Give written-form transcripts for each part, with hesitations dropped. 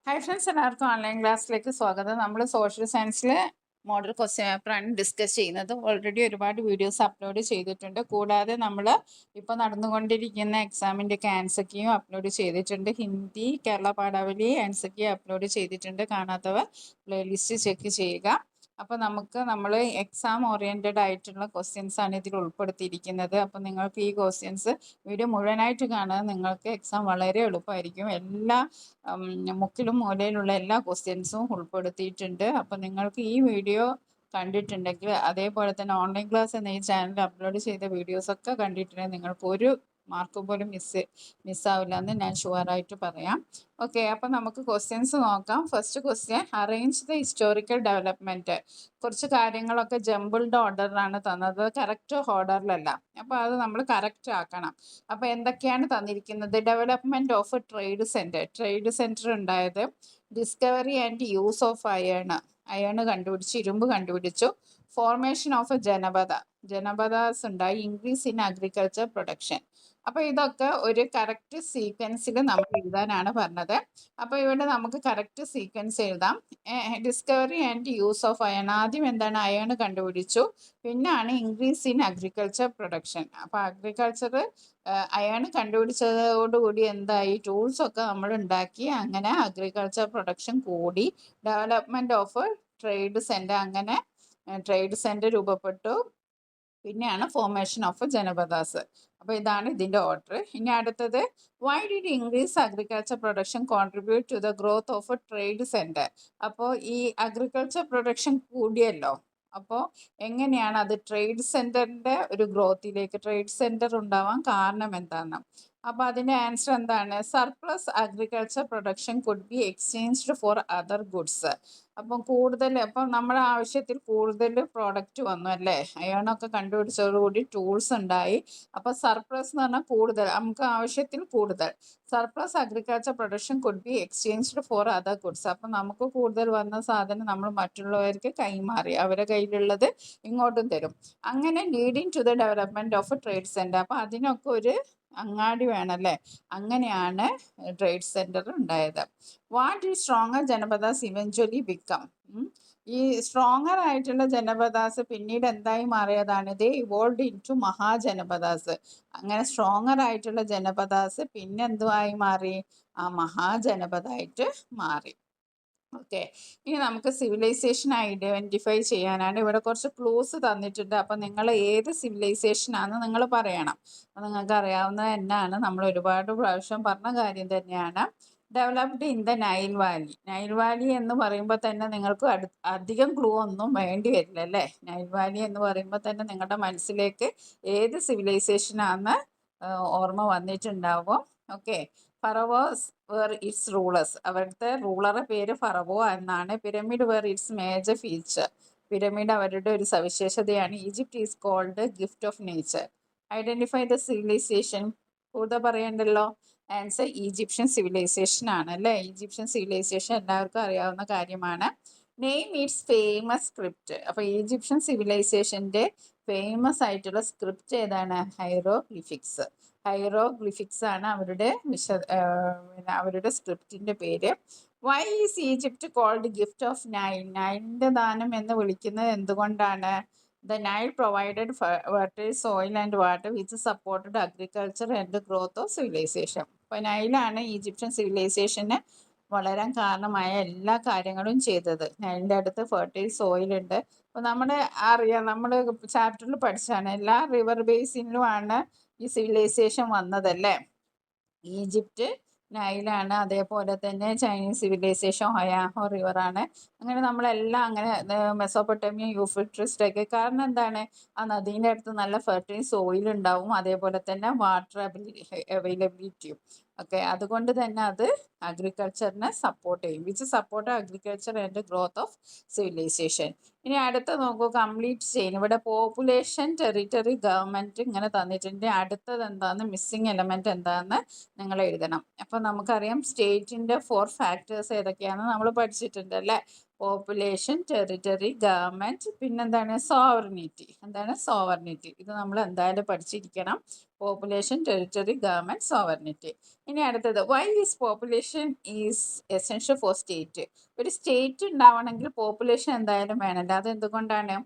Hi friends, എല്ലാവർക്കും online ക്ലാസ്സിലേക്ക് സ്വാഗതം. നമ്മൾ സോഷ്യൽ സയൻസിലെ മോഡൽ ക്വസ്റ്റ്യൻ പേപ്പറാണ് ഡിസ്കസ് ചെയ്യുന്നത്. ഓൾറെഡി ഒരുപാട് വീഡിയോസ് അപ്ലോഡ് ചെയ്തിട്ടുണ്ട്. കൂടാതെ നമ്മൾ ഇപ്പോൾ നടന്നുകൊണ്ടിരിക്കുന്ന എക്സാമിൻ്റെ ആൻസർ കീയും അപ്ലോഡ് ചെയ്തിട്ടുണ്ട്. Hindi, Kerala Padavali answer key upload ചെയ്തിട്ടുണ്ട്. കാണാത്തവർ പ്ലേലിസ്റ്റ് ചെക്ക് ചെയ്യുക. അപ്പോൾ നമ്മൾ എക്സാം ഓറിയൻറ്റഡ് ആയിട്ടുള്ള ക്വസ്റ്റ്യൻസ് ആണ് ഇതിൽ ഉൾപ്പെടുത്തിയിരിക്കുന്നത്. അപ്പോൾ നിങ്ങൾക്ക് ഈ ക്വസ്റ്റ്യൻസ് വീഡിയോ മുഴുവനായിട്ട് കാണുക. നിങ്ങൾക്ക് എക്സാം വളരെ എളുപ്പമായിരിക്കും. എല്ലാ മുക്കിലും മൂലയിലുള്ള എല്ലാ ക്വസ്റ്റ്യൻസും ഉൾപ്പെടുത്തിയിട്ടുണ്ട്. അപ്പോൾ നിങ്ങൾക്ക് ഈ വീഡിയോ കണ്ടിട്ടുണ്ടെങ്കിൽ, അതേപോലെ തന്നെ ഓൺലൈൻ ക്ലാസ് എന്ന ഈ ചാനൽ അപ്ലോഡ് ചെയ്ത വീഡിയോസൊക്കെ കണ്ടിട്ടുണ്ടെങ്കിൽ നിങ്ങൾക്ക് ഒരു മാർക്ക് പോലും മിസ്സാവില്ല എന്ന് ഞാൻ ഷുവറായിട്ട് പറയാം. ഓക്കെ, അപ്പം നമുക്ക് ക്വസ്റ്റ്യൻസ് നോക്കാം. First question, arrange the historical development. കുറച്ച് കാര്യങ്ങളൊക്കെ ജമ്പിൾഡ് ഓർഡറിലാണ് തന്നത്, കറക്റ്റ് ഓർഡറിലല്ല. അപ്പോൾ അത് നമ്മൾ കറക്റ്റ് ആക്കണം. അപ്പോൾ എന്തൊക്കെയാണ് തന്നിരിക്കുന്നത്? ഡെവലപ്മെൻറ്റ് ഓഫ് ട്രേഡ് സെൻറ്റർ ഉണ്ടായത്, discovery and use of iron കണ്ടുപിടിച്ചു, ഇരുമ്പ് കണ്ടുപിടിച്ചു, ഫോർമേഷൻ ഓഫ് ജനപദാസ് ഉണ്ടായി, ഇൻക്രീസ് ഇൻ അഗ്രികൾച്ചർ പ്രൊഡക്ഷൻ. അപ്പോൾ ഇതൊക്കെ ഒരു കറക്റ്റ് സീക്വൻസിൽ നമ്മൾ എഴുതാനാണ് പറഞ്ഞത്. അപ്പോൾ ഇവിടെ നമുക്ക് കറക്റ്റ് സീക്വൻസ് എഴുതാം. Discovery and use of iron, ആദ്യം എന്താണ്? അയൺ കണ്ടുപിടിച്ചു, പിന്നാണ് ഇൻക്രീസ് ഇൻ അഗ്രികൾച്ചർ പ്രൊഡക്ഷൻ. അപ്പോൾ അഗ്രികൾച്ചർ അയൺ കണ്ടുപിടിച്ചതോടുകൂടി എന്തായി? ടൂൾസൊക്കെ നമ്മൾ ഉണ്ടാക്കി, അങ്ങനെ അഗ്രികൾച്ചർ പ്രൊഡക്ഷൻ കൂടി. ഡെവലപ്മെൻറ്റ് ഓഫ് ട്രേഡ് സെൻറ്റർ, അങ്ങനെ ട്രേഡ് സെൻറ്റർ രൂപപ്പെട്ടു. പിന്നെയാണ് ഫോർമേഷൻ ഓഫ് ജനപദാസ്. അപ്പോൾ ഇതാണ് ഇതിൻ്റെ ഓർഡർ. ഇനി അടുത്തത്, why did increase agriculture production contribute to the growth of trade centre. അപ്പോൾ ഈ അഗ്രികൾച്ചർ പ്രൊഡക്ഷൻ കൂടിയല്ലോ, അപ്പോൾ എങ്ങനെയാണ് അത് ട്രേഡ് സെൻറ്ററിൻ്റെ ഒരു ഗ്രോത്തിലേക്ക് ട്രേഡ് സെൻറ്റർ ഉണ്ടാവാൻ കാരണം എന്താണ്? അപ്പോൾ അതിൻ്റെ ആൻസർ എന്താണ്? Surplus agriculture production could be exchanged for other goods. അപ്പം നമ്മുടെ ആവശ്യത്തിൽ കൂടുതൽ പ്രോഡക്റ്റ് വന്നു അല്ലേ? അയണൊക്കെ കണ്ടുപിടിച്ചതോടുകൂടി ടൂൾസ് ഉണ്ടായി. അപ്പോൾ സർപ്ലസ് എന്ന് പറഞ്ഞാൽ കൂടുതൽ, നമുക്ക് ആവശ്യത്തിൽ കൂടുതൽ. Surplus agriculture production could be exchanged for other goods. അപ്പം നമുക്ക് കൂടുതൽ വന്ന സാധനം നമ്മൾ മറ്റുള്ളവർക്ക് കൈമാറി, അവരുടെ കയ്യിലുള്ളത് ഇങ്ങോട്ടും തരും. അങ്ങനെ leading to the development of trade centre. അപ്പോൾ അതിനൊക്കെ ഒരു അങ്ങാടി വേണമല്ലേ? അങ്ങനെയാണ് ട്രേഡ് സെൻറ്റർ ഉണ്ടായത്. വാട്ട് ഈ സ്ട്രോങ്ങർ ജനപദാസ് ഇവഞ്ച്വലി ബിക്കം. ഈ സ്ട്രോങ്ങർ ആയിട്ടുള്ള ജനപദാസ് പിന്നീട് എന്തായി മാറിയതാണ്? They evolve into Mahajanapadas. അങ്ങനെ സ്ട്രോങ്ങർ ആയിട്ടുള്ള ജനപദാസ് പിന്നെ എന്തുമായി മാറി? ആ മഹാജനപദായിട്ട് മാറി. ഓക്കെ, ഇനി നമുക്ക് സിവിലൈസേഷൻ ഐഡൻറ്റിഫൈ ചെയ്യാനാണ്. ഇവിടെ കുറച്ച് ക്ലൂസ് തന്നിട്ടുണ്ട്. അപ്പം നിങ്ങൾ ഏത് സിവിലൈസേഷനാണെന്ന് നിങ്ങൾ പറയണം. അപ്പം നിങ്ങൾക്ക് അറിയാവുന്നത് തന്നെയാണ്, നമ്മൾ ഒരുപാട് പ്രാവശ്യം പറഞ്ഞ കാര്യം തന്നെയാണ്. Developed in the Nile Valley എന്ന് പറയുമ്പോൾ തന്നെ നിങ്ങൾക്ക് അധികം ക്ലൂ ഒന്നും വേണ്ടി വരില്ല അല്ലേ? നൈൽ വാലി എന്ന് പറയുമ്പോൾ തന്നെ നിങ്ങളുടെ മനസ്സിലേക്ക് ഏത് സിവിലൈസേഷനാണെന്ന് ഓർമ്മ വന്നിട്ടുണ്ടാവും. Okay, pharaohs were its rulers. അവിടുത്തെ റൂളറുടെ പേര് ഫറവോ എന്നാണ്. Pyramid were its major feature. Pyramid അവരുടെ ഒരു സവിശേഷതയാണ്. Egypt is called gift of nature. Identify the civilisation. കൂടുതൽ പറയണ്ടല്ലോ. ആൻസർ ഈജിപ്ഷ്യൻ സിവിലൈസേഷൻ ആണ് അല്ലേ? ഈജിപ്ഷ്യൻ സിവിലൈസേഷൻ എല്ലാവർക്കും അറിയാവുന്ന കാര്യമാണ്. Name its famous script. അപ്പോൾ ഈജിപ്ഷ്യൻ സിവിലൈസേഷൻ്റെ ഫേമസ് ആയിട്ടുള്ള സ്ക്രിപ്റ്റ് ഏതാണ്? ഹൈറോഗ്ലിഫിക്സ് ആണ് അവരുടെ സ്ക്രിപ്റ്റിൻ്റെ പേര്. Why is Egypt called gift of Nile. നൈലിൻ്റെ ദാനം എന്ന് വിളിക്കുന്നത് എന്തുകൊണ്ടാണ്? The Nile provided fertile soil and water which supported agriculture and growth of civilisation. അപ്പോൾ നൈലാണ് ഈജിപ്ഷ്യൻ സിവിലൈസേഷന് വളരാൻ കാരണമായ എല്ലാ കാര്യങ്ങളും ചെയ്തത്. നൈലിൻ്റെ അടുത്ത് ഫെർട്ടൈൽ സോയിൽ ഉണ്ട്. അപ്പോൾ നമ്മൾ ചാപ്റ്ററിൽ പഠിച്ചാണ്, എല്ലാ റിവർ ബേസിനിലുമാണ് ഈ സിവിലൈസേഷൻ വന്നതല്ലേ? ഈജിപ്റ്റ് നൈലാണ്, അതേപോലെ തന്നെ ചൈനീസ് സിവിലൈസേഷൻ ഹൊയാഹോ റിവറാണ്. അങ്ങനെ നമ്മളെല്ലാം അങ്ങനെ മെസോപ്പൊട്ടേമിയ, യൂഫ്രട്ടീസ്. കാരണം എന്താണ്? ആ നദീൻ്റെ അടുത്ത് നല്ല ഫെർട്ടൈൽ സോയിൽ ഉണ്ടാവും, അതേപോലെ തന്നെ വാട്ടർ അവൈലബിലിറ്റിയും ഒക്കെ. അതുകൊണ്ട് തന്നെ അത് അഗ്രികൾച്ചറിനെ സപ്പോർട്ട് ചെയ്യും. Which support agriculture and growth of civilisation. ഇനി അടുത്ത നോക്കൂ, കംപ്ലീറ്റ് ചെയിൻ. ഇവിടെ പോപ്പുലേഷൻ, ടെറിട്ടറി, ഗവൺമെൻറ് ഇങ്ങനെ തന്നിട്ടുണ്ട്. അടുത്തത് എന്താണെന്ന്, മിസ്സിങ് എലമെൻറ്റ് എന്താണെന്ന് നിങ്ങൾ എഴുതണം. അപ്പോൾ നമുക്കറിയാം സ്റ്റേറ്റിൻ്റെ 4 ഫാക്ടേഴ്സ് ഏതൊക്കെയാണെന്ന് നമ്മൾ പഠിച്ചിട്ടുണ്ട് അല്ലേ? പോപ്പുലേഷൻ, ടെറിട്ടറി, ഗവൺമെൻറ്, പിന്നെന്താണ്? സോവർണിറ്റി. ഇത് നമ്മൾ എന്തായാലും പഠിച്ചിരിക്കണം. Population, territory, government, sovereignty. ഇനി അടുത്തത്, why is population population is essential for state. ഒരു സ്റ്റേറ്റ് ഉണ്ടാവണമെങ്കിൽ പോപ്പുലേഷൻ എന്തായാലും വേണമല്ലോ. അതെന്തുകൊണ്ടാണ്?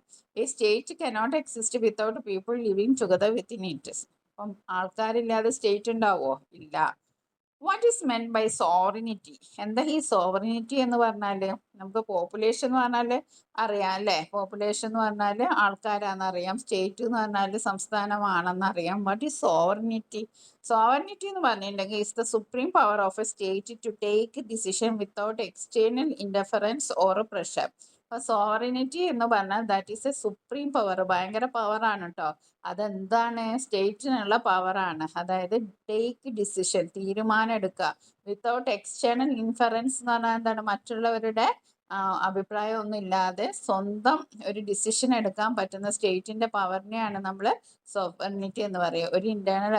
ഈ state cannot exist without people living together within it. അപ്പം ആൾക്കാരില്ലാതെ സ്റ്റേറ്റ് ഉണ്ടാവുമോ? ഇല്ല. What is meant by sovereignty? എന്താ ഈ സോവറിനിറ്റി എന്ന് പറഞ്ഞാൽ? നമുക്ക് പോപ്പുലേഷൻ എന്ന് പറഞ്ഞാൽ അറിയാം അല്ലേ? പോപ്പുലേഷൻ എന്ന് പറഞ്ഞാൽ ആൾക്കാരാണെന്നറിയാം. സ്റ്റേറ്റ് എന്ന് പറഞ്ഞാൽ സംസ്ഥാനമാണെന്നറിയാം. What is sovereignty? സോവറിനിറ്റി എന്ന് പറഞ്ഞിട്ടുണ്ടെങ്കിൽ is the supreme power of a state to take decision without external interference or pressure. അപ്പോൾ സോവറിനിറ്റി എന്ന് പറഞ്ഞാൽ that is a supreme power, ഭയങ്കര പവറാണ് കേട്ടോ. അതെന്താണ്? സ്റ്റേറ്റിനുള്ള പവറാണ്. അതായത് ടേക്ക് ഡിസിഷൻ, തീരുമാനം എടുക്കുക, വിത്തൗട്ട് എക്സ്റ്റേണൽ ഇൻഫറൻസ് എന്ന് പറഞ്ഞാൽ എന്താണ്? മറ്റുള്ളവരുടെ അഭിപ്രായം ഒന്നും ഇല്ലാതെ സ്വന്തം ഒരു ഡിസിഷൻ എടുക്കാൻ പറ്റുന്ന സ്റ്റേറ്റിന്റെ പവറിനെയാണ് നമ്മൾ സോവറിനിറ്റി എന്ന് പറയുക. ഒരു ഇന്റേണൽ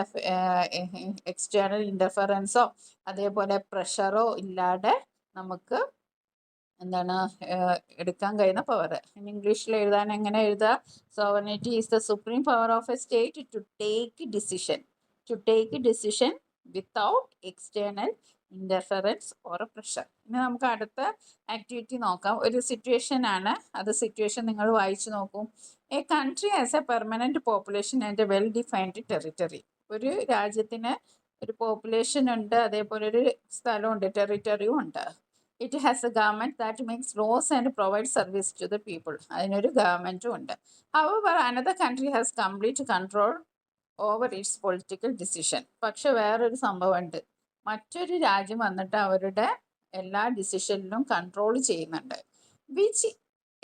എക്സ്റ്റേണൽ ഇന്റർഫറൻസോ അതേപോലെ പ്രഷറോ ഇല്ലാതെ നമുക്ക് എന്താണ് എടുക്കാൻ കഴിയുന്ന പവർ. ഇംഗ്ലീഷിൽ എഴുതാൻ എങ്ങനെ എഴുതുക? Sovereignty is the supreme power of a state to take decision without external interference or pressure. ഇനി നമുക്ക് അടുത്ത ആക്ടിവിറ്റി നോക്കാം. ഒരു സിറ്റുവേഷൻ ആണ്. അത് സിറ്റുവേഷൻ നിങ്ങൾ വായിച്ചു നോക്കൂ. A country as A permanent population and A well defined territory. ഒരു രാജ്യത്തിന് ഒരു പോപ്പുലേഷൻ ഉണ്ട്, അതേപോലെ ഒരു സ്ഥലമുണ്ട്, ടെറിട്ടറിയും ഉണ്ട്. It has a government that makes laws and provide service to the people. അതിനൊരു ഗവൺമെൻറ്റും ഉണ്ട്. However another country has complete control over its political decision. പക്ഷെ വേറൊരു സംഭവമുണ്ട്. മറ്റൊരു രാജ്യം വന്നിട്ട് അവരുടെ എല്ലാ ഡിസിഷനിലും കൺട്രോൾ ചെയ്യുന്നുണ്ട്. Which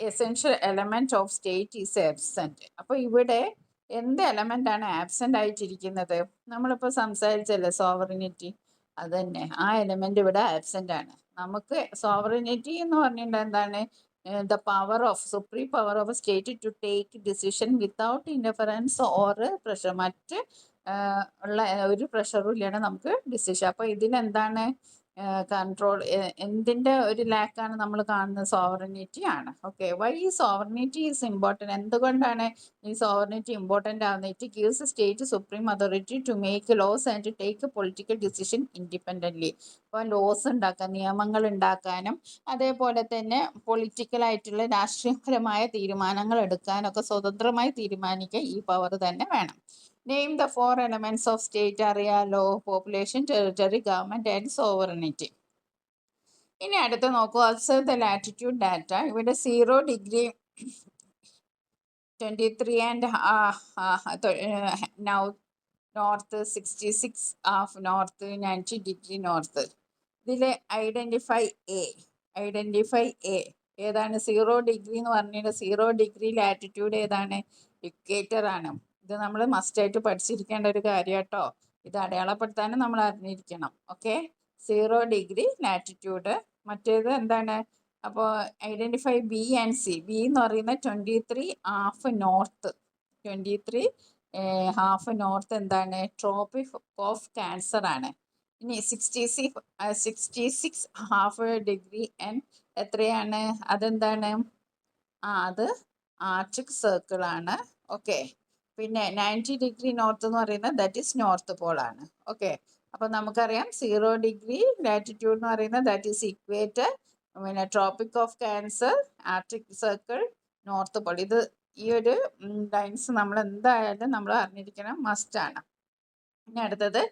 essential element of state is absent. അപ്പോൾ ഇവിടെ എന്ത് എലമെൻ്റാണ് ആബ്സെൻ്റ് ആയിട്ടിരിക്കുന്നത്? നമ്മളിപ്പോൾ സംസാരിച്ചല്ലേ സോവറിനിറ്റി, അത് തന്നെ. ആ എലമെൻ്റ് ഇവിടെ ആബ്സെൻ്റ് ആണ്. നമുക്ക് സോവറിനിറ്റി എന്ന് പറഞ്ഞിട്ടുണ്ടെങ്കിൽ എന്താണ്? The power of supreme power of state to take decision without interference or pressure. മറ്റ് ഉള്ള ഒരു പ്രഷറും ഇല്ലാതെ നമുക്ക് ഡിസിഷൻ. അപ്പോൾ ഇതിലെന്താണ് കൺട്രോൾ? എന്തിൻ്റെ ഒരു ലാക്കാണ് നമ്മൾ കാണുന്നത്? സോവറിനിറ്റി ആണ്. ഓക്കെ. വൈ ഈ സോവറിനിറ്റി ഈസ് ഇമ്പോർട്ടൻറ്റ്? എന്തുകൊണ്ടാണ് ഈ സോവറിനിറ്റി ഇമ്പോർട്ടൻ്റ് ആവുന്നത്? It gives state supreme authority to make laws and take political decision independently. അപ്പോൾ ലോസ് ഉണ്ടാക്കാൻ, നിയമങ്ങൾ ഉണ്ടാക്കാനും അതേപോലെ തന്നെ പൊളിറ്റിക്കലായിട്ടുള്ള രാഷ്ട്രീയപരമായ തീരുമാനങ്ങൾ എടുക്കാനൊക്കെ സ്വതന്ത്രമായി തീരുമാനിക്കാൻ ഈ പവർ തന്നെ വേണം. Name the 4 elements of state. അറിയാലോ, population, territory, government and sovereignty. ഇനി അടുത്ത് നോക്കൂ. Observe the latitude data. ഇവിടെ 0 degree 23 and north 66 half north 90 degree north. ഇതിൽ ഐഡൻറ്റിഫൈ എ ഏതാണ്? 0 ഡിഗ്രി എന്ന് പറഞ്ഞിട്ട് 0 ഡിഗ്രി ലാറ്റിറ്റ്യൂഡ് ഏതാണ്? ഇക്വേറ്റർ ആണ്. ഇത് നമ്മൾ മസ്റ്റായിട്ട് പഠിച്ചിരിക്കേണ്ട ഒരു കാര്യം കേട്ടോ. ഇത് അടയാളപ്പെടുത്താനും നമ്മൾ അറിഞ്ഞിരിക്കണം. ഓക്കെ. 0 degree latitude. മറ്റേത് എന്താണ്? അപ്പോൾ identify B and C. B എന്ന് പറയുന്നത് 23 ഹാഫ് നോർത്ത്. 23 ഹാഫ് നോർത്ത് എന്താണ്? ട്രോപ്പിക് ഓഫ് ക്യാൻസർ ആണ്. ഇനി 66 ഹാഫ് ഡിഗ്രി ആൻഡ് എത്രയാണ്? അതെന്താണ്? അത് ആർട്ടിക് സർക്കിൾ ആണ്. ഓക്കെ. പിന്നെ 90 ഡിഗ്രി നോർത്ത് എന്ന് പറയുന്നത് ദാറ്റ് ഈസ് നോർത്ത് പോൾ ആണ്. ഓക്കെ. അപ്പോൾ നമുക്കറിയാം 0 ഡിഗ്രി ലാറ്റിറ്റ്യൂഡ് എന്ന് പറയുന്നത് ദാറ്റ് ഈസ് ഇക്വേറ്റർ, പിന്നെ tropic of Cancer, Arctic circle, north Paul. ഇത് ഈ ഒരു ലൈൻസ് നമ്മൾ എന്തായാലും നമ്മൾ അറിഞ്ഞിരിക്കണം, മസ്റ്റാണ്. ഇനി അടുത്തത്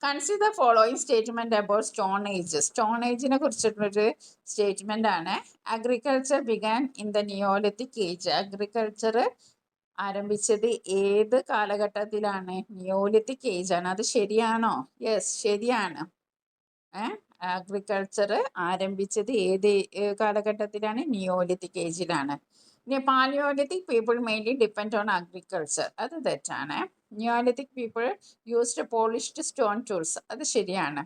consider following statement about stone age. Stone ഏജിനെ കുറിച്ചിട്ടുള്ളൊരു സ്റ്റേറ്റ്മെന്റ് ആണ്. Agriculture began in the neolithic age. Agriculture ആരംഭിച്ചത് ഏത് കാലഘട്ടത്തിലാണ്? നിയോലിത്തിക് ഏജ് ആണ്. അത് ശരിയാണോ? യെസ്, ശരിയാണ്. അഗ്രികൾച്ചർ ആരംഭിച്ചത് ഏത് കാലഘട്ടത്തിലാണ്? നിയോലിത്തിക് ഏജിലാണ്. ഇനി paleolithic people mainly depend on agriculture. അത് തെറ്റാണ്. Neolithic people used polished stone tools. അത് ശരിയാണ്.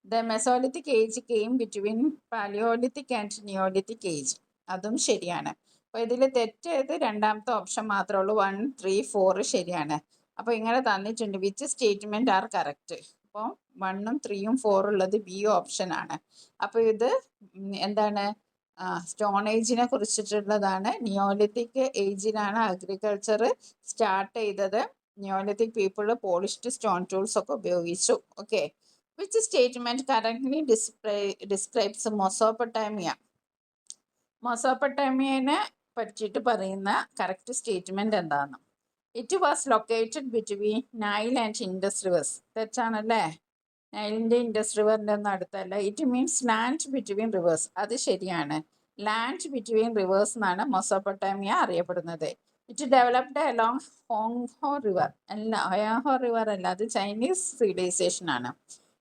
The mesolithic age came between paleolithic and neolithic age. അതും ശരിയാണ്. അപ്പോൾ ഇതിൽ തെറ്റേത്? രണ്ടാമത്തെ ഓപ്ഷൻ മാത്രമേ ഉള്ളൂ. 1, 3, 4 ശരിയാണ്. അപ്പോൾ ഇങ്ങനെ തന്നിട്ടുണ്ട്. Which statement are correct? അപ്പോൾ 1ഉം 3ഉം 4 ഉള്ളത് ബി ഓപ്ഷൻ ആണ്. അപ്പോൾ ഇത് എന്താണ്? സ്റ്റോൺ ഏജിനെ കുറിച്ചിട്ടുള്ളതാണ്. നിയോലിത്തിക് ഏജിലാണ് അഗ്രികൾച്ചർ സ്റ്റാർട്ട് ചെയ്തത്. Neolithic people polished stone tools ഒക്കെ ഉപയോഗിച്ചു. Okay. Which statement correctly describes മൊസോപ്പൊട്ടാമിയനെ പറ്റിയിട്ട് പറയുന്ന കറക്റ്റ് സ്റ്റേറ്റ്മെന്റ് എന്താണ്? It was located between Nile and Indus rivers. തെറ്റാണല്ലേ? നൈലിൻ്റെ ഇൻഡസ് റിവറിൻ്റെ ഒന്നും അടുത്തല്ല. It means land between rivers. അത് ശരിയാണ്. ലാൻഡ് ബിറ്റ്വീൻ റിവേഴ്സ് എന്നാണ് മൊസോപ്പൊട്ടാമിയ അറിയപ്പെടുന്നത്. It developed along Hwang Ho river. അല്ല, ഹോയാഹോ റിവർ അല്ല, അത് ചൈനീസ് സിവിലൈസേഷൻ ആണ്.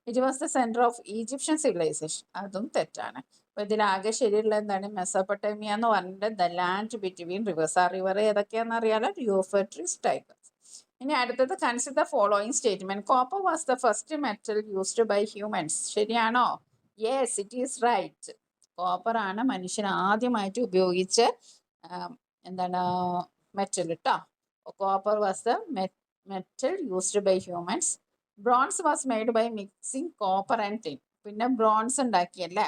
It was the centre of Egyptian civilisation. അതും തെറ്റാണ്. അപ്പോൾ ഇതിലാകെ ശരിയുള്ള എന്താണ്? മെസോപ്പൊട്ടേമിയ എന്ന് പറഞ്ഞിട്ട് ദ ലാൻഡ് ബിറ്റ്വീൻ റിവേഴ്സ്. ആ റിവർ ഏതൊക്കെയാണെന്ന് അറിയാലോ? Euphrates, Tigris. ഇനി അടുത്തത് consider the following statement. Copper was the first metal used by humans. ശരിയാണോ? Yes, it is right. Copper ആണ് മനുഷ്യൻ ആദ്യമായിട്ട് ഉപയോഗിച്ച് എന്താണ് മെറ്റൽ കേട്ടോ. Copper was the metal used by humans. Bronze was made by mixing copper and tin. പിന്നെ bronze ഉണ്ടാക്കിയല്ലേ?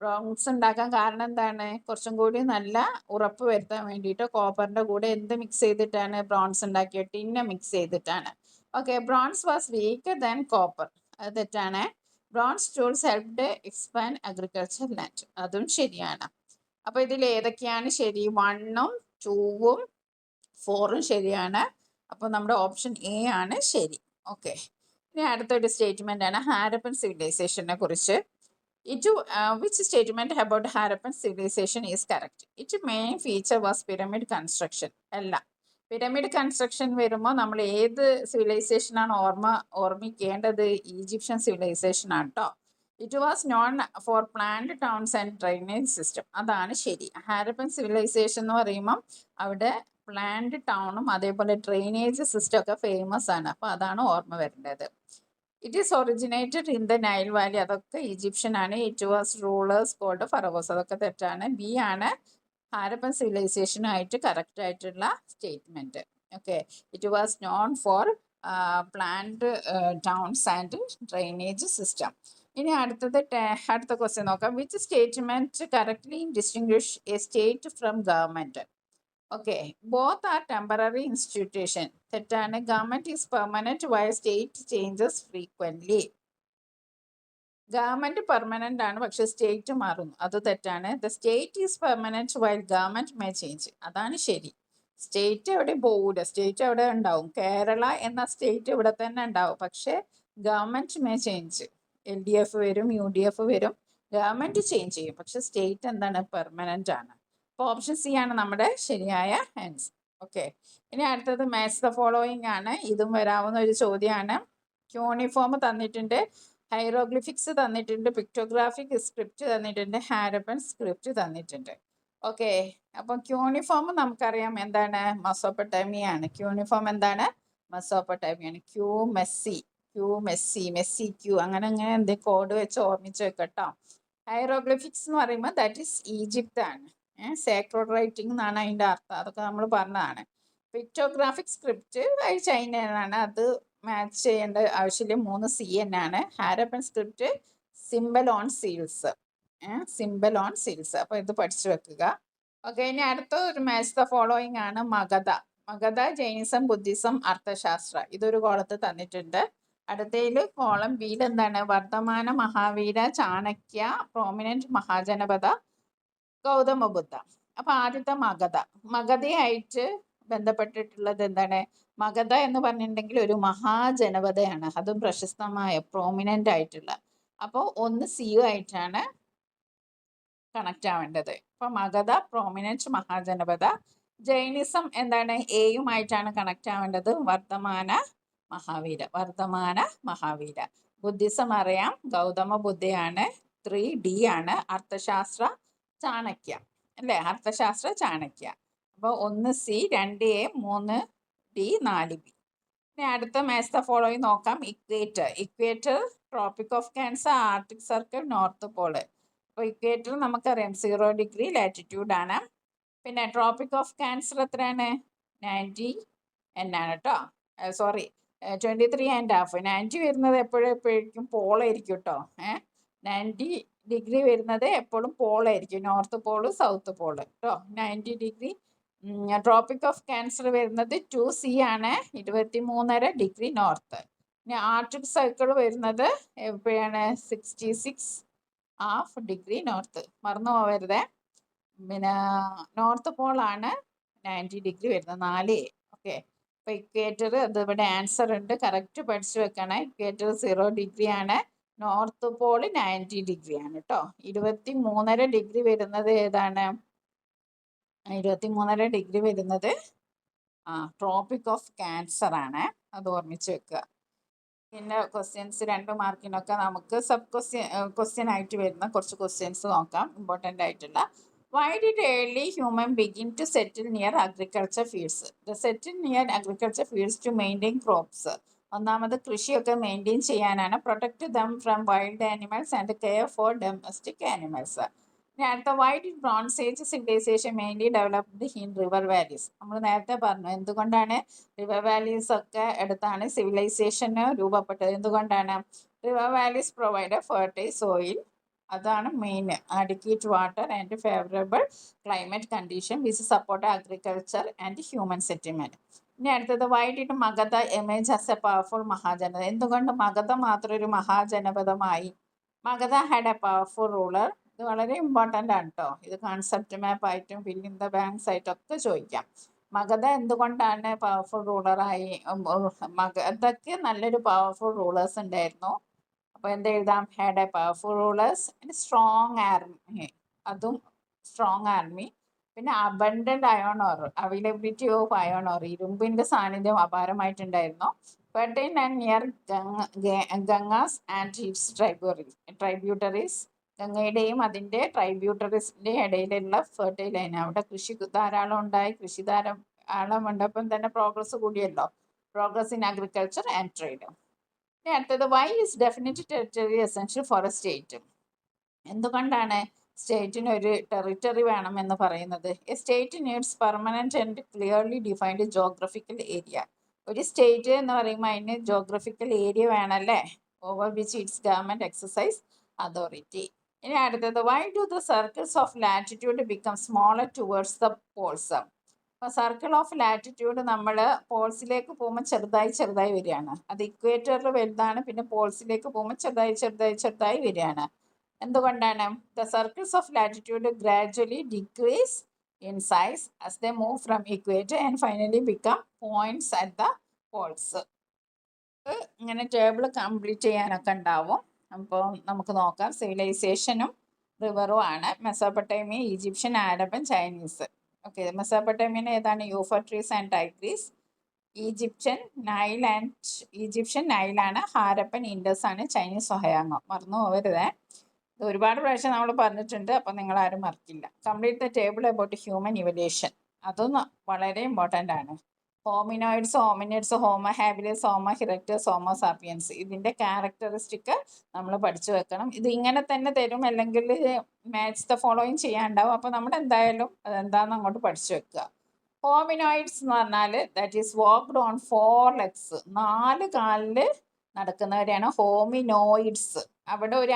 Bronze ഉണ്ടാക്കാൻ കാരണം എന്താണ്? കുറച്ചും കൂടി നല്ല ഉറപ്പ് വരുത്താൻ വേണ്ടിയിട്ട് കോപ്പറിൻ്റെ കൂടെ എന്ത് മിക്സ് ചെയ്തിട്ടാണ് ബ്രോൺസ് ഉണ്ടാക്കിയത്? ടിന്നെ മിക്സ് ചെയ്തിട്ടാണ്. Okay, bronze was weaker than copper. അത് തെറ്റാണ്. Bronze tools helped expand agriculture land. അതും ശരിയാണ്. അപ്പോൾ ഇതിൽ ഏതൊക്കെയാണ് ശരി? 1ഉം 2ഉം 4ഉം ശരിയാണ്. അപ്പോൾ നമ്മുടെ ഓപ്ഷൻ എ ആണ് ശരി. ഓക്കെ, ഇനി അടുത്തൊരു സ്റ്റേറ്റ്മെൻ്റ് ആണ് ഹാരപ്പൻ സിവിലൈസേഷനെ കുറിച്ച്. Which statement about Harappan civilization is correct? Its main feature was pyramid construction. അല്ല, പിരമിഡ് കൺസ്ട്രക്ഷൻ വരുമ്പോൾ നമ്മൾ ഏത് സിവിലൈസേഷൻ ആണ് ഓർമ്മിക്കേണ്ടത്? ഈജിപ്ഷ്യൻ സിവിലൈസേഷൻ ആണ് കേട്ടോ. It was known for planned towns and drainage system. അതാണ് ശരി. ഹാരപ്പൻ സിവിലൈസേഷൻ എന്ന് പറയുമ്പോൾ അവിടെ പ്ലാൻഡ് ടൗണും അതേപോലെ ഡ്രെയിനേജ് സിസ്റ്റം ഒക്കെ ഫേമസ് ആണ്. അപ്പോൾ അതാണ് ഓർമ്മ വരേണ്ടത്. It is originated in the Nile valley. അതൊക്കെ ഈജിപ്ഷ്യൻ ആണ്. It was rulers called pharaohs. അതൊക്കെ തെറ്റാണ്. ബി ആണ് ഹാരപ്പൻ സിവിലൈസേഷനായിട്ട് കറക്റ്റ് ആയിട്ടുള്ള statement. Okay, it was known for planned towns and drainage system. ഇനി അടുത്ത ക്വസ്റ്റ്യൻ നോക്കാം. Which statement correctly distinguish a state from government? Okay, both are temporary institution. തെറ്റാണ്. Government is permanent while state changes frequently. Government permanent ആണ്, പക്ഷെ state മാറുന്നു. അത് തെറ്റാണ്. The state is permanent while government may change. അതാണ് ശരി. State എവിടെ പോവില്ല, സ്റ്റേറ്റ് എവിടെ ഉണ്ടാവും. കേരള എന്ന സ്റ്റേറ്റ് ഇവിടെ തന്നെ ഉണ്ടാവും, പക്ഷേ ഗവൺമെൻറ് മേ ചേഞ്ച്. LDF വരും, UDF വരും, ഗവൺമെൻറ് ചേഞ്ച് ചെയ്യും, പക്ഷെ സ്റ്റേറ്റ് എന്താണ്? പെർമനൻ്റ് ആണ്. അപ്പോൾ ഓപ്ഷൻ സി ആണ് നമ്മുടെ ശരിയായ ആൻസർ. ഓക്കെ, ഇനി അടുത്തത് മാച്ച് ദ ഫോളോയിങ് ആണ്. ഇതും വരാവുന്ന ഒരു ചോദ്യമാണ്. യൂണിഫോം തന്നിട്ടുണ്ട്, ഹൈറോഗ്ലിഫിക്സ് തന്നിട്ടുണ്ട്, പിക്ടോഗ്രാഫിക് സ്ക്രിപ്റ്റ് തന്നിട്ടുണ്ട്, ഹാരപ്പൻ സ്ക്രിപ്റ്റ് തന്നിട്ടുണ്ട്. ഓക്കെ, അപ്പം ക്യൂണിഫോം നമുക്കറിയാം എന്താണ്? മെസോപ്പൊട്ടാമിയാണ്. ക്യൂണിഫോം എന്താണ്? മെസോപ്പൊട്ടാമിയാണ്. മെസ്സി ക്യൂ അങ്ങനെ എന്ത് കോഡ് വെച്ച് ഓർമ്മിച്ച് വെക്കട്ടോ. ഹൈറോഗ്ലിഫിക്സ് എന്ന് പറയുമ്പോൾ ദാറ്റ് ഈസ് ഈജിപ്ത് ആണ്. സേക്രഡ് റൈറ്റിംഗ് എന്നാണ് അതിൻ്റെ അർത്ഥം. അതൊക്കെ നമ്മൾ പറഞ്ഞതാണ്. പിക്ടോഗ്രാഫിക് സ്ക്രിപ്റ്റ് ചൈനയാണ്. അത് മാച്ച് ചെയ്യേണ്ട ആവശ്യമില്ല. 3 C തന്നെയാണ്. Harappan script symbol on seals. അപ്പോൾ ഇത് പഠിച്ചു വെക്കുക. ഓക്കെ, ഇനി അടുത്ത ഒരു മാച്ച് ദ ഫോളോയിങ് ആണ് മഗധ ജൈനിസം, ബുദ്ധിസം, അർത്ഥശാസ്ത്ര. ഇതൊരു കോളത്ത് തന്നിട്ടുണ്ട്. അടുത്തതിൽ കോളം ബിയിൽ എന്താണ്? വർദ്ധമാന മഹാവീര, ചാണക്യ, പ്രോമിനന്റ് മഹാജനപദ, ഗൗതമ ബുദ്ധ. അപ്പൊ ആദ്യത്തെ മഗധയായിട്ട് ബന്ധപ്പെട്ടിട്ടുള്ളത് എന്താണ്? മഗധ എന്ന് പറഞ്ഞിട്ടുണ്ടെങ്കിൽ ഒരു മഹാജനപദയാണ്, അതും പ്രശസ്തമായ പ്രോമിനന്റ് ആയിട്ടുള്ള. അപ്പോൾ 1 C ആയിട്ടാണ് കണക്റ്റ് ആവേണ്ടത്. അപ്പൊ മഗധ പ്രോമിനന്റ് മഹാജനപദ. ജൈനിസം എന്താണ്? എയുമായിട്ടാണ് കണക്റ്റ് ആവേണ്ടത്. വർദ്ധമാന മഹാവീര. ബുദ്ധിസം അറിയാം, ഗൗതമ ബുദ്ധയാണ്. 3D ആണ്. അർത്ഥശാസ്ത്ര ചാണക്യ അല്ലേ? അർത്ഥശാസ്ത്ര ചാണക്യ. അപ്പോൾ 1 C, 2 A, 3 D, 4 B. ഇനി അടുത്ത മാച്ച് ദ ഫോളോയിങ് നോക്കാം. Equator, tropic of Cancer, Arctic circle, north Paul. അപ്പോൾ ഇക്വേറ്റർ നമുക്കറിയാം 0 ഡിഗ്രി ലാറ്റിറ്റ്യൂഡ് ആണ്. പിന്നെ ട്രോപ്പിക് ഓഫ് ക്യാൻസർ എത്രയാണ്? 90 N ആണ് കേട്ടോ. 23.5. 90 വരുന്നത് എപ്പോഴേക്കും പോളായിരിക്കും കേട്ടോ. 90 ഡിഗ്രി വരുന്നത് എപ്പോഴും പോളായിരിക്കും. നോർത്ത് പോള്, സൗത്ത് പോള് കേട്ടോ. 90 ഡിഗ്രി. ട്രോപ്പിക് ഓഫ് ക്യാൻസർ വരുന്നത് 2 C ആണ്. 23.5 ഡിഗ്രി നോർത്ത്. ഇനി ആർട്ടിക് സർക്കിൾ വരുന്നത് എപ്പോഴാണ് 66.5 ഡിഗ്രി നോർത്ത്. മറന്നു പോകരുതേ. പിന്നെ നോർത്ത് പോളാണ് 90 ഡിഗ്രി വരുന്നത്, 4A. ഓക്കെ. അപ്പോൾ ഇക്വേറ്റർ, അത് ഇവിടെ ആൻസർ ഉണ്ട്, കറക്റ്റ് പഠിച്ചു വെക്കണം. ഇക്വേറ്റർ 0 ഡിഗ്രി ആണ്, നോർത്ത് പോൾ 90 ഡിഗ്രി ആണ് കേട്ടോ. 23.5 ഡിഗ്രി വരുന്നത് ഏതാണ്? 23.5 ഡിഗ്രി വരുന്നത് ട്രോപ്പിക് ഓഫ് ക്യാൻസർ ആണ്. അത് ഓർമ്മിച്ച് വെക്കുക. പിന്നെ ക്വസ്റ്റ്യൻസ് 2 മാർക്കിനൊക്കെ നമുക്ക് സബ് ക്വസ്റ്റ്യൻ ആയിട്ട് വരുന്ന കുറച്ച് ക്വസ്റ്റ്യൻസ് നോക്കാം, ഇമ്പോർട്ടൻ്റ് ആയിട്ടുള്ള. Why did early human begin to settle near agriculture fields? The settle near agriculture fields to maintain crops. ഒന്നാമത് കൃഷിയൊക്കെ മെയിൻറ്റെയിൻ ചെയ്യാനാണ്. Protect them from wild animals and care for domestic animals. ഇനി അടുത്ത, why did bronze age civilization mainly developed in river valleys? നമ്മൾ നേരത്തെ പറഞ്ഞു എന്തുകൊണ്ടാണ് river valleys ഒക്കെ എടുത്താണ് സിവിലൈസേഷന് രൂപപ്പെട്ടത്. എന്തുകൊണ്ടാണ്? River valleys provide fertile soil, അതാണ് main. Adequate water and favourable climate condition which support agriculture and human settlement. ഇനി അടുത്തത്, why did Magadha emerge as a powerful Mahajanapada? എന്തുകൊണ്ട് മഗധ മാത്രം ഒരു മഹാജനപദമായി? Magadha had a powerful ruler. ഇത് വളരെ ഇമ്പോർട്ടൻ്റ് ആണ് കേട്ടോ. ഇത് കോൺസെപ്റ്റ് മാപ്പ് ആയിട്ടും ഫിൽ ഇൻ ദ ബാങ്ക്സ് ആയിട്ടൊക്കെ ചോദിക്കാം. മഗധ എന്തുകൊണ്ടാണ് പവർഫുൾ റൂളറായി? മഗധയ്ക്ക് നല്ലൊരു പവർഫുൾ റൂളേഴ്സ് ഉണ്ടായിരുന്നു. അപ്പോൾ എന്ത് എഴുതാം? Had a powerful rulers and strong army, അതും സ്ട്രോങ് ആർമി. പിന്നെ abundant iron ore, availability of iron ore, ഇരുമ്പിൻ്റെ സാന്നിധ്യം അപാരമായിട്ടുണ്ടായിരുന്നു. Fertile and near Ganges and its tributaries, ഗംഗയുടെയും അതിൻ്റെ ട്രൈബ്യൂട്ടറീസിൻ്റെയും ഇടയിലുള്ള ഫെർട്ടൈൽ ലൈൻ. അവിടെ കൃഷി ധാരാളം ഉണ്ടായി, കൃഷി ധാരാളം ഉണ്ടപ്പം തന്നെ പ്രോഗ്രസ് കൂടിയല്ലോ. Progress in agriculture and trade. ഇനി അടുത്തത്, why is definite territory essential for a state? എന്തുകൊണ്ടാണ് സ്റ്റേറ്റിന് ഒരു ടെറിട്ടറി വേണം എന്ന് പറയുന്നത്? A state needs permanent and clearly defined geographical area. ഒരു സ്റ്റേറ്റ് എന്ന് പറയുമ്പോൾ അതിന് ജോഗ്രഫിക്കൽ ഏരിയ വേണമല്ലേ, over which its government exercise authority. ഇനി അടുത്തത്, why do the circles of latitude become smaller towards the poles? അപ്പോൾ സർക്കിൾ ഓഫ് ലാറ്റിറ്റ്യൂഡ് നമ്മൾ പോൾസിലേക്ക് പോകുമ്പോൾ ചെറുതായി വരികയാണ്. അത് ഇക്വേറ്ററിൽ വലുതാണ്, പിന്നെ പോൾസിലേക്ക് പോകുമ്പോൾ ചെറുതായി വരികയാണ്. എന്തുകൊണ്ടാണ്? The circles of latitude gradually decrease in size as they move from equator and finally become points at the poles. ഇങ്ങനെ ടേബിൾ കംപ്ലീറ്റ് ചെയ്യാനൊക്കെ ഉണ്ടാവും. അപ്പോൾ നമുക്ക് നോക്കാം. സിവിലൈസേഷനും റിവറും ആണ്. Mesopotamia, Egyptian, Harappan, Chinese. Okay. Mesopotamian ഏതാണ്? Euphrates and Tigris. ഈജിപ്ഷ്യൻ നൈലാണ്. ഹാരപ്പൻ ഇൻഡസ് ആണ്. Chinese Hwang Ho. മറന്നു പോകരുതേ. ഇത് ഒരുപാട് പ്രാവശ്യം നമ്മൾ പറഞ്ഞിട്ടുണ്ട്, അപ്പം നിങ്ങൾ ആരും മറക്കില്ല. Complete the table about human evolution, അതും വളരെ ഇമ്പോർട്ടൻ്റ് ആണ്. Hominoids, hominids, homo habilis, homo erectus, homo sapiens, ഇതിൻ്റെ ക്യാരക്ടറിസ്റ്റിക് നമ്മൾ പഠിച്ചു വെക്കണം. ഇത് ഇങ്ങനെ തന്നെ തരും, അല്ലെങ്കിൽ മാച്ച് ദ ഫോളോയിങ് ചെയ്യാണ്ടാവും. അപ്പോൾ നമ്മൾ എന്തായാലും അതെന്താണെന്ന് അങ്ങോട്ട് പഠിച്ചു വെക്കുക. ഹോമിനോയിഡ്സ് എന്ന് പറഞ്ഞാൽ that is walked on 4 legs, 4 കാലിൽ നടക്കുന്നവരെയാണ് ഹോമിനോയിഡ്സ്. അവിടെ ഒരു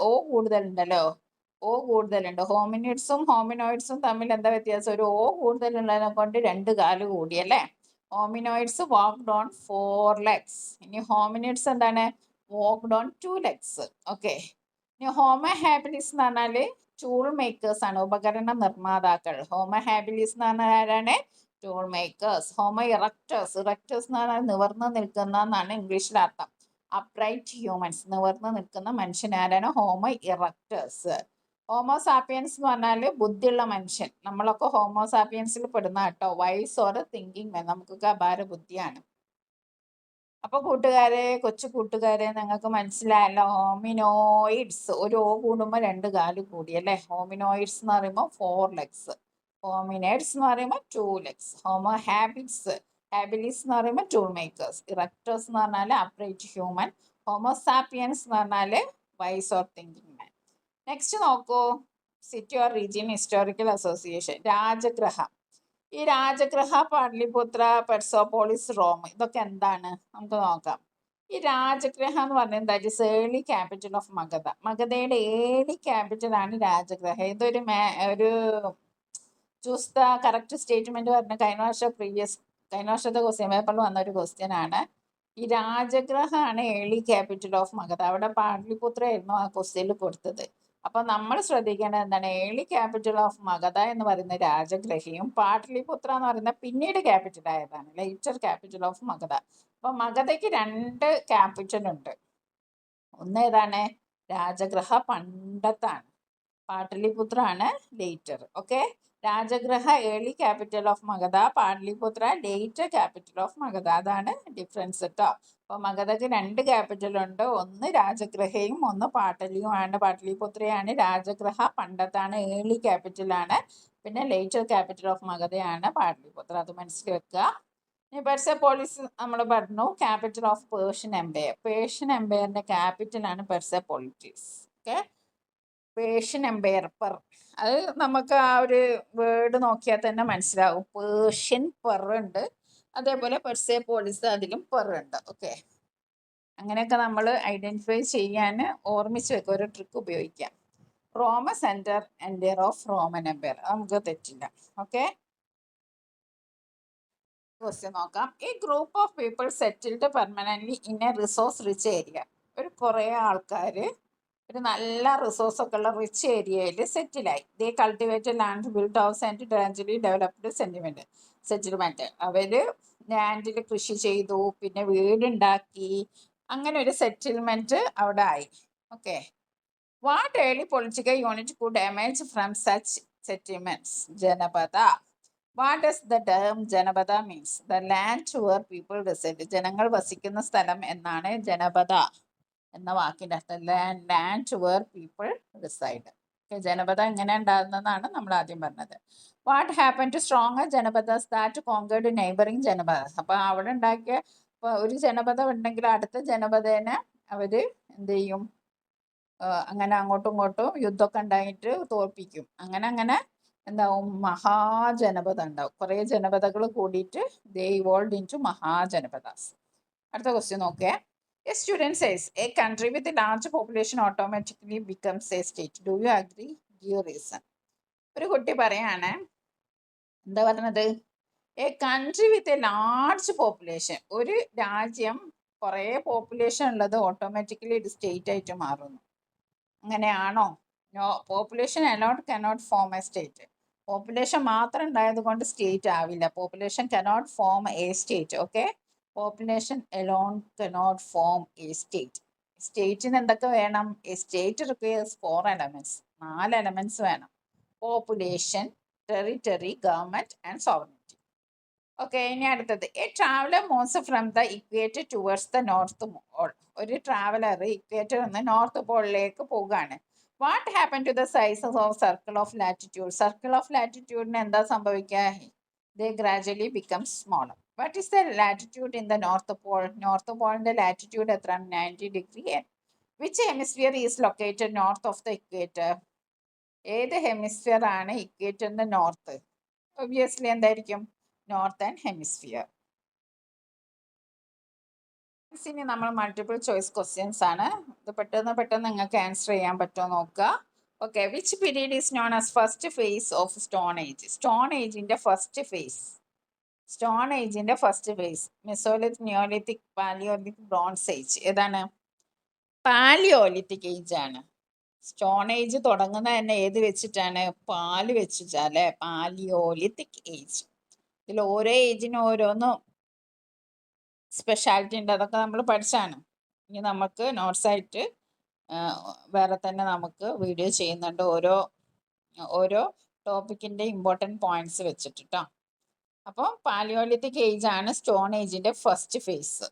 ഓ കൂടുതലുണ്ടല്ലോ, ഓ കൂടുതലുണ്ട്. ഹോമിനോയിഡ്സും തമ്മിൽ എന്താ വ്യത്യാസം? ഒരു ഓ കൂടുതലുള്ളതിനെ കൊണ്ട് 2 കാല് കൂടിയല്ലേ. Hominoids walked on 4 legs. ഇനി ഹോമിനിഡ്സ് എന്താണ്? Walked on 2 legs. ഓക്കെ. ഇനി ഹോമോ ഹാബിലിസ് എന്ന് പറഞ്ഞാൽ ടൂൾ മേക്കേഴ്സ് ആണ്, ഉപകരണ നിർമ്മാതാക്കൾ. ഹോമോ ഹാബിലിസ് എന്ന് പറഞ്ഞാൽ ആരാണ്? Tool makers. ഹോമോ ഇറക്ടേഴ്സ് എന്ന് പറഞ്ഞാൽ നിവർന്ന് നിൽക്കുന്ന എന്നാണ് ഇംഗ്ലീഷിൽ അർത്ഥം. അപ്രൈറ്റ് ഹ്യൂമൻസ്, നിവർന്ന് നിൽക്കുന്ന മനുഷ്യനാരാണ്? ഹോമോ ഇറക്ടേഴ്സ്. ഹോമോ സാപ്പിയൻസ് എന്ന് പറഞ്ഞാൽ ബുദ്ധിയുള്ള മനുഷ്യൻ. നമ്മളൊക്കെ ഹോമോ സാപ്പിയൻസിൽ പെടുന്ന കേട്ടോ. വൈസ് ഓർ തിങ്കിങ്, നമുക്കൊക്കെ അപാര ബുദ്ധിയാണ്. അപ്പോൾ കൊച്ചു കൂട്ടുകാരെ നിങ്ങൾക്ക് മനസ്സിലായല്ലോ. ഹോമിനോയിഡ്സ്, ഒരു ഓ കൂടുമ്പോൾ 2 കാല് കൂടിയല്ലേ. ഹോമിനോയിഡ്സ് എന്ന് പറയുമ്പോൾ 4 legs. ഹോമിനൈഡ്സ് എന്ന് പറയുമ്പോൾ 2 legs. ഹോമോ ഹാബിലിസ് എന്ന് പറയുമ്പോൾ ടൂൾ മേക്കേഴ്സ്. ഇറക്ടേഴ്സ് എന്ന് പറഞ്ഞാൽ അപ്രൈറ്റ് ഹ്യൂമൻ. ഹോമോ സാപ്പിയൻസ് എന്ന് പറഞ്ഞാൽ wise or thinking man. Next നോക്കൂ. City or region historical association. Rajagriha. ഈ രാജഗ്രഹ, പാടലിപുത്ര, പെർസോപോളിസ്, റോം, ഇതൊക്കെ എന്താണ്? നമുക്ക് നോക്കാം. ഈ രാജഗ്രഹ എന്ന് പറയുന്നത് that is early capital of Magadha. മഗധയുടെ ഏർലി ക്യാപിറ്റലാണ് രാജഗ്രഹ. ഇതൊരു ചൂസ് ദ കറക്റ്റ് സ്റ്റേറ്റ്മെന്റ് പറഞ്ഞ കഴിഞ്ഞ വർഷത്തെ ക്വസ്റ്റ്യൻ പേപ്പറിൽ വന്ന ഒരു ക്വസ്റ്റ്യൻ ആണ്. ഈ രാജഗ്രഹമാണ് ഏർലി ക്യാപിറ്റൽ ഓഫ് മഗധ. അവിടെ പാട്ലിപുത്രയായിരുന്നു ആ ക്വസ്റ്റ്യനിൽ കൊടുത്തത്. അപ്പൊ നമ്മൾ ശ്രദ്ധിക്കേണ്ടത് എന്താണ്? ഏർലി ക്യാപിറ്റൽ ഓഫ് മഗധ എന്ന് പറയുന്ന രാജഗ്രഹിയും പാട്ലിപുത്ര എന്ന് പറയുന്ന പിന്നീട് ക്യാപിറ്റൽ ആയതാണ്, ലേറ്റർ ക്യാപിറ്റൽ ഓഫ് മഗധ. അപ്പൊ മഗധയ്ക്ക് 2 ക്യാപിറ്റൽ ഉണ്ട്. ഒന്ന് ഏതാണ്? രാജഗ്രഹ പണ്ടത്താണ്, പാട്ലിപുത്ര ആണ് later. Okay, Rajagriha early capital of Magadha, Pataliputra later capital of Magadha. അതാണ് ഡിഫറൻസ് കേട്ടോ. അപ്പൊ മഗധക്ക് 2 ക്യാപിറ്റൽ ഉണ്ട്, ഒന്ന് രാജഗ്രഹയും ഒന്ന് പാട്ടലിയുമാണ്, പാട്ലിപുത്രയാണ്. രാജഗ്രഹ പണ്ടത്താണ്, ഏർലി ക്യാപിറ്റൽ ആണ്. പിന്നെ ലേറ്റർ ക്യാപിറ്റൽ ഓഫ് മഗധയാണ് പാട്ലിപുത്ര. അത് മനസ്സിൽ വെക്കുക. പെർസെപോളിസ് നമ്മൾ പറഞ്ഞു, capital of Persian empire. Persian എംപയറിന്റെ ക്യാപിറ്റൽ ആണ് പെർസെപോളിറ്റിസ്. ഓക്കെ, പേർഷ്യൻ എംപയർ അത് നമുക്ക് ആ ഒരു വേർഡ് നോക്കിയാൽ തന്നെ മനസ്സിലാവും. പേർഷ്യൻ ഉണ്ട്, അതേപോലെ പെർസെപോളിസ് അതിലും ഉണ്ട്. ഓക്കെ, അങ്ങനെയൊക്കെ നമ്മൾ ഐഡന്റിഫൈ ചെയ്യാൻ ഓർമ്മിച്ച് വെക്കുക, ഒരു ട്രിക്ക് ഉപയോഗിക്കാം. Rome centre empire of Roman empire, നമുക്ക് തെറ്റില്ല. ഓക്കെ, ക്വസ്റ്റ്യൻ നോക്കാം. ഈ group of people settled permanently in a resource rich area. ഒരു കുറേ ആൾക്കാർ ഒരു നല്ല റിസോഴ്സ് ഒക്കെ ഉള്ള റിച്ച് ഏരിയയിൽ സെറ്റിലായി. They cultivate land, build house and gradually developed settlement. അവര് ലാൻഡിൽ കൃഷി ചെയ്തു, പിന്നെ വീടുണ്ടാക്കി, അങ്ങനെ ഒരു സെറ്റിൽമെന്റ് അവിടെ ആയി. Okay, what early political unit could emerge from such settlements? Janapada. What does the term Janapada means? The land where people reside. ജനങ്ങൾ വസിക്കുന്ന സ്ഥലം എന്നാണ് ജനപദ എന്ന വാക്കിന്റെ അർത്ഥം. Land where people reside. Janapada എങ്ങനെ ഉണ്ടാകുന്നതാണ് നമ്മൾ ആദ്യം പറഞ്ഞത്. What happen to strong Janapadas that conquered neighbouring Janapadas? അപ്പൊ അവിടെ ഉണ്ടാക്കിയ ഒരു ജനപദ ഉണ്ടെങ്കിൽ അടുത്ത ജനപദേനെ അവര് എന്ത് ചെയ്യും? അങ്ങനെ അങ്ങോട്ടും ഇങ്ങോട്ടും യുദ്ധമൊക്കെ ഉണ്ടായിട്ട് തോൽപ്പിക്കും. അങ്ങനെ എന്താവും? മഹാജനപദ ഉണ്ടാവും. കുറെ ജനപദകൾ കൂടിയിട്ട് ദേ ഇവോൾവ്ഡ് ഇൻടു മഹാജനപദാസ്. അടുത്ത ക്വസ്റ്റ്യൻ നോക്കേ. A student says a country with a large population automatically becomes a state. Do you agree? Give reason. ഒരു കുട്ടി പറയാണ്, എന്താ പറഞ്ഞത്? A country with a large population, ഒരു രാജ്യം കുറേ പോപ്പുലേഷൻ ഉള്ളത് ഓട്ടോമാറ്റിക്കലി ഒരു സ്റ്റേറ്റ് ആയിട്ട് മാറുന്നു. അങ്ങനെയാണോ? No, population alone cannot form a state. Population മാത്രം ഉണ്ടായത് കൊണ്ട് സ്റ്റേറ്റ് ആവില്ല. Population cannot form a state. Okay, population alone cannot form a state. സ്റ്റേറ്റിന് എന്തൊക്കെ വേണം? A state requires 4 elements, 4 elements വേണം. Population, territory, government and sovereignty. Okay, ഇനി അടുത്തത്. A traveller moves from the equator towards the north pole. ഒരു traveller equator നിന്ന് north പോളിലേക്ക് പോവുകയാണ്. What happen to the sizes of circle of latitude? Circle of ലാറ്റിറ്റ്യൂഡിന് എന്താ സംഭവിക്കുക? They gradually become smaller. What is the latitude in the north pole? North പോളിന്റെ latitude എത്രയാണ്? 90 degree. Which hemisphere is located north of the equator? ഏത് hemisphere ആണ് ഇക്വേറ്ററിന്റെ north? Obviously എന്തായിരിക്കും? Northern hemisphere. ഇനി നമ്മൾ മൾട്ടിപ്പിൾ ചോയ്സ് ക്വസ്റ്റ്യൻസ് ആണ്. ഇത് പെട്ടെന്ന് നിങ്ങൾക്ക് ആൻസർ ചെയ്യാൻ പറ്റുമോ നോക്കുക. Okay, which period is known as first phase of stone age? Stone ഏജിന്റെ ഫസ്റ്റ് ഫേസ്, സ്റ്റോൺ ഏജിന്റെ first phase mesolithic, neolithic, palaeolithic, bronze age? ഏതാണ്? പാലിയോലിത്തിക് ഏജ് ആണ്. സ്റ്റോൺ ഏജ് തുടങ്ങുന്നത് തന്നെ ഏത് വെച്ചിട്ടാണ്? പാല് വെച്ചിട്ടല്ലേ? Palaeolithic age. ഇതിൽ ഓരോ ഏജിനും ഓരോന്നും സ്പെഷ്യാലിറ്റി ഉണ്ട്, അതൊക്കെ നമ്മൾ പഠിച്ചാണ്. ഇനി നമുക്ക് നോട്ട്സ് ആയിട്ട് വേറെ തന്നെ നമുക്ക് വീഡിയോ ചെയ്യുന്നുണ്ട്, ഓരോ ടോപ്പിക്കിന്റെ ഇമ്പോർട്ടൻറ്റ് പോയിന്റ്സ് വെച്ചിട്ട് കേട്ടോ. അപ്പോൾ പാലിയോലിത്തിക് ഏജ് ആണ് സ്റ്റോൺ ഏജിന്റെ first phase.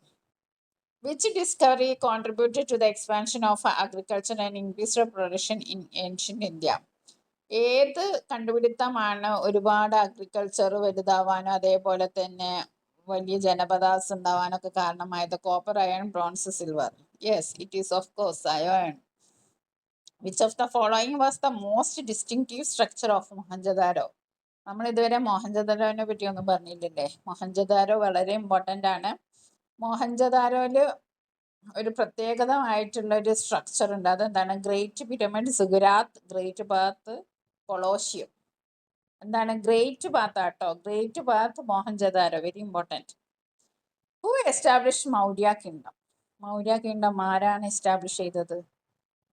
Which discovery contributed to the expansion of agriculture and increased production in ancient India? ഏത് കണ്ടുപിടുത്തമാണ് ഒരുപാട് അഗ്രികൾച്ചർ വലുതാവാനും അതേപോലെ തന്നെ വലിയ ജനപദാസ് ഉണ്ടാവാനൊക്കെ കാരണമായത്? Copper, iron, bronze, silver? Yes, it is of course iron. Which of the following was the most distinctive structure of Mohenjodaro? നമ്മൾ ഇതുവരെ മൊഹൻജദാരോനെ പറ്റി ഒന്നും പറഞ്ഞില്ലല്ലേ? മൊഹൻജദാരോ വളരെ ഇമ്പോർട്ടൻ്റ് ആണ്. മൊഹൻജദാരോയില് ഒരു പ്രത്യേകതമായിട്ടുള്ള ഒരു സ്ട്രക്ചർ ഉണ്ട്. അതെന്താണ്? Great pyramid, ziggurat, great bath, colosseum. എന്താണ്? ഗ്രേറ്റ് ബാത്ത് ആട്ടോ, great bath, Mohenjodaro. Very important. Who establish Maurya kingdom? Maurya kingdom ആരാണ് എസ്റ്റാബ്ലിഷ് ചെയ്തത്?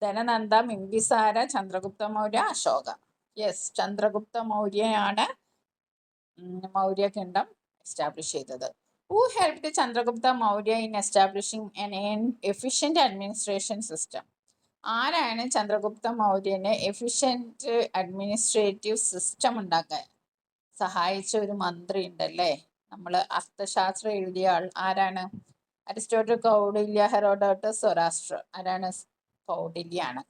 ധനനന്ദ, ബിംബിസാര, ചന്ദ്രഗുപ്ത മൗര്യ, അശോക. യെസ്, ചന്ദ്രഗുപ്ത മൗര്യയാണ് മൗര്യ കിങ്ഡം എസ്റ്റാബ്ലിഷ് ചെയ്തത്. Who helped Chandragupta Maurya in establishing an efficient administration system? ആരാണ് ചന്ദ്രഗുപ്ത മൗര്യനെ എഫിഷ്യന്റ് അഡ്മിനിസ്ട്രേറ്റീവ് സിസ്റ്റം ഉണ്ടാക്കാൻ സഹായിച്ച ഒരു മന്ത്രി ഉണ്ടല്ലേ? നമ്മൾ അർത്ഥശാസ്ത്രം എഴുതിയ ആൾ ആരാണ്? Aristotle, Kautilya, Herodotus, Zoroaster. ആരാണ്? കൗടില്യാണ്.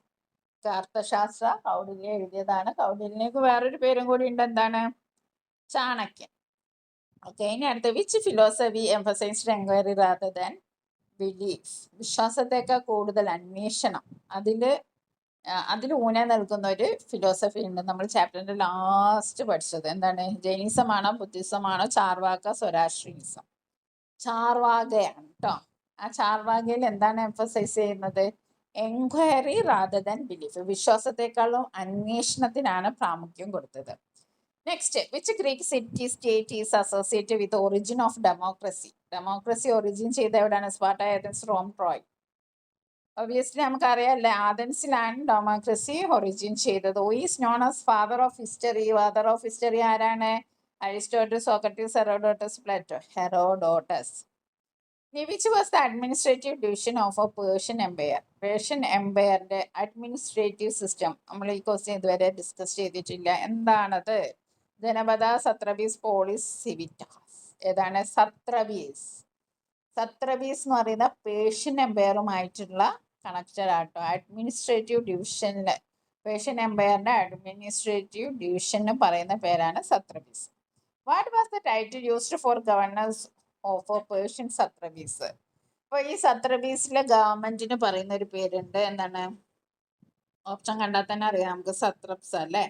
അർത്ഥശാസ്ത്ര കൗടില്യ എഴുതിയതാണ്. കൗടില്യക്ക് വേറൊരു പേരും കൂടി ഉണ്ട്, എന്താണ്? ചാണക്യൻ. ഓക്കെ, ഇനി അടുത്ത which philosophy emphasized enquiry rather than belief? വിശ്വാസത്തേക്കാൾ കൂടുതൽ അന്വേഷണം, അതിൽ ഊന്നൽ നൽകുന്ന ഒരു ഫിലോസഫി ഉണ്ട്. നമ്മൾ ചാപ്റ്ററിന്റെ ലാസ്റ്റ് പഠിച്ചത് എന്താണ്? ജൈനിസമാണോ, ബുദ്ധിസമാണോ, ചാർവാക, സ്വരാഷ്ട്രീനിസം? ചാർവാകയാണ് കേട്ടോ. ആ ചാർവാകയിൽ എന്താണ് എംഫസൈസ് ചെയ്യുന്നത്? എൻക്വയറി റാദർ ദാൻ ബിലീഫ്, വിശ്വാസത്തെക്കാളും അന്വേഷണത്തിനാണ് പ്രാമുഖ്യം കൊടുത്തത്. Next, which Greek city state is associated with origin of democracy? Democracy origin ചെയ്ത എവിടെയാണ്? Sparta, Athens, Rome, Troy. Obviously നമുക്കറിയാമല്ലേ, ആഥൻസിലാണ് ഡെമോക്രസി ഒറിജിൻ ചെയ്തത്. Who is known as father of history? Father of history ആരാണ്? Aristotle, Socrates, Herodotus, Plato. Herodotus. Which was the administrative division of a Persian empire? Persian എംപയറിന്റെ administrative system നമ്മൾ ഈ question ഇതുവരെ discuss ചെയ്തിട്ടില്ല. എന്താണത്? Janapada, satrapies, polis, civitas. ഏതാണ്? Satrapies. Satrapies എന്ന് പറയുന്ന പേർഷ്യൻ എംപയറുമായിട്ടുള്ള കണക്റ്റഡ് ആട്ടോ. അഡ്മിനിസ്ട്രേറ്റീവ് ഡിവിഷനില് പേർഷ്യൻ എംപയറിന്റെ അഡ്മിനിസ്ട്രേറ്റീവ് ഡിവിഷന് പറയുന്ന പേരാണ് satrapies. What was the title used for governors of Persian satrapies? അപ്പൊ ഈ സത്രബീസിലെ ഗവൺമെന്റിന് പറയുന്ന ഒരു പേരുണ്ട്, എന്താണ്? ഓപ്ഷൻ കണ്ടാൽ തന്നെ അറിയാം നമുക്ക്, സത്രപ്സ് അല്ലേ?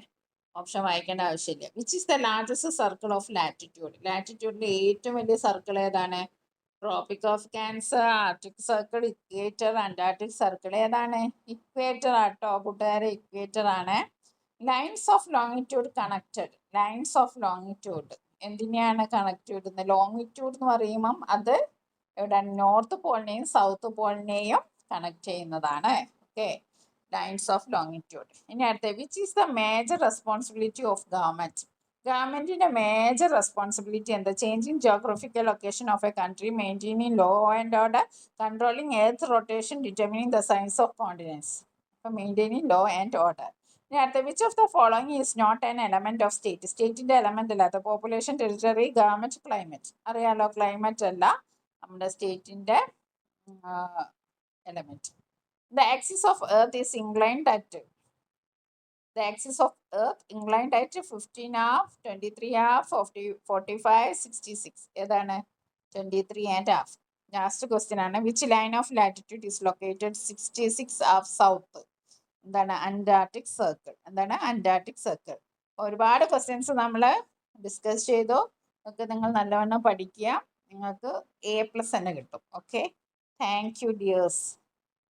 ഓപ്ഷൻ വായിക്കേണ്ട ആവശ്യമില്ല. Which is the largest circle of latitude? ലാറ്റിറ്റ്യൂഡിലെ ഏറ്റവും വലിയ സർക്കിൾ ഏതാണ്? Tropic of Cancer, Arctic circle, equator, Antarctic circle. ഏതാണ്? ഇക്വേറ്റർ ആട്ടോ കൂട്ടുകാരെ, ഇക്വേറ്റർ ആണ്. Lines of longitude connected. Lines of longitude എന്തിനെയാണ് കണക്ട് ചെയ്യുന്നത്? ലോങ്ങിറ്റ്യൂഡ് എന്ന് പറയുമ്പം അത് എവിടെയാണ്? നോർത്ത് പോളിനെയും സൗത്ത് പോളിനെയും കണക്ട് ചെയ്യുന്നതാണ്. Okay, lines of longitude. ഇനി അടുത്ത, which is the major responsibility of government? ഗവൺമെന്റിന്റെ മേജർ റെസ്പോൺസിബിലിറ്റി എന്താ? Changing geographical location of a country, maintaining law and order, controlling earth rotation, determining the സൈൻസ് of continents. അപ്പം maintaining law and order. ഇനി അടുത്ത, which of the following is not an element of state? സ്റ്റേറ്റിന്റെ element അല്ലാത്ത population, territory, government, climate. അറിയാലോ, climate അല്ല നമ്മുടെ സ്റ്റേറ്റിന്റെ element. The axis of earth is inclined at 15 half, 23 half, 45, 66. ഏതാണ്? 23 and half. ലാസ്റ്റ് ക്വസ്റ്റ്യൻ ആണ്. Which line of latitude is located 66 half south? എന്താണ്? Antarctic circle. എന്താണ്? Antarctic circle. ഒരുപാട് questions നമ്മൾ ഡിസ്കസ് ചെയ്തു. ഒക്കെ നിങ്ങൾ നല്ലവണ്ണം പഠിക്കുക, നിങ്ങൾക്ക് A+ തന്നെ കിട്ടും. Okay, thank you dears.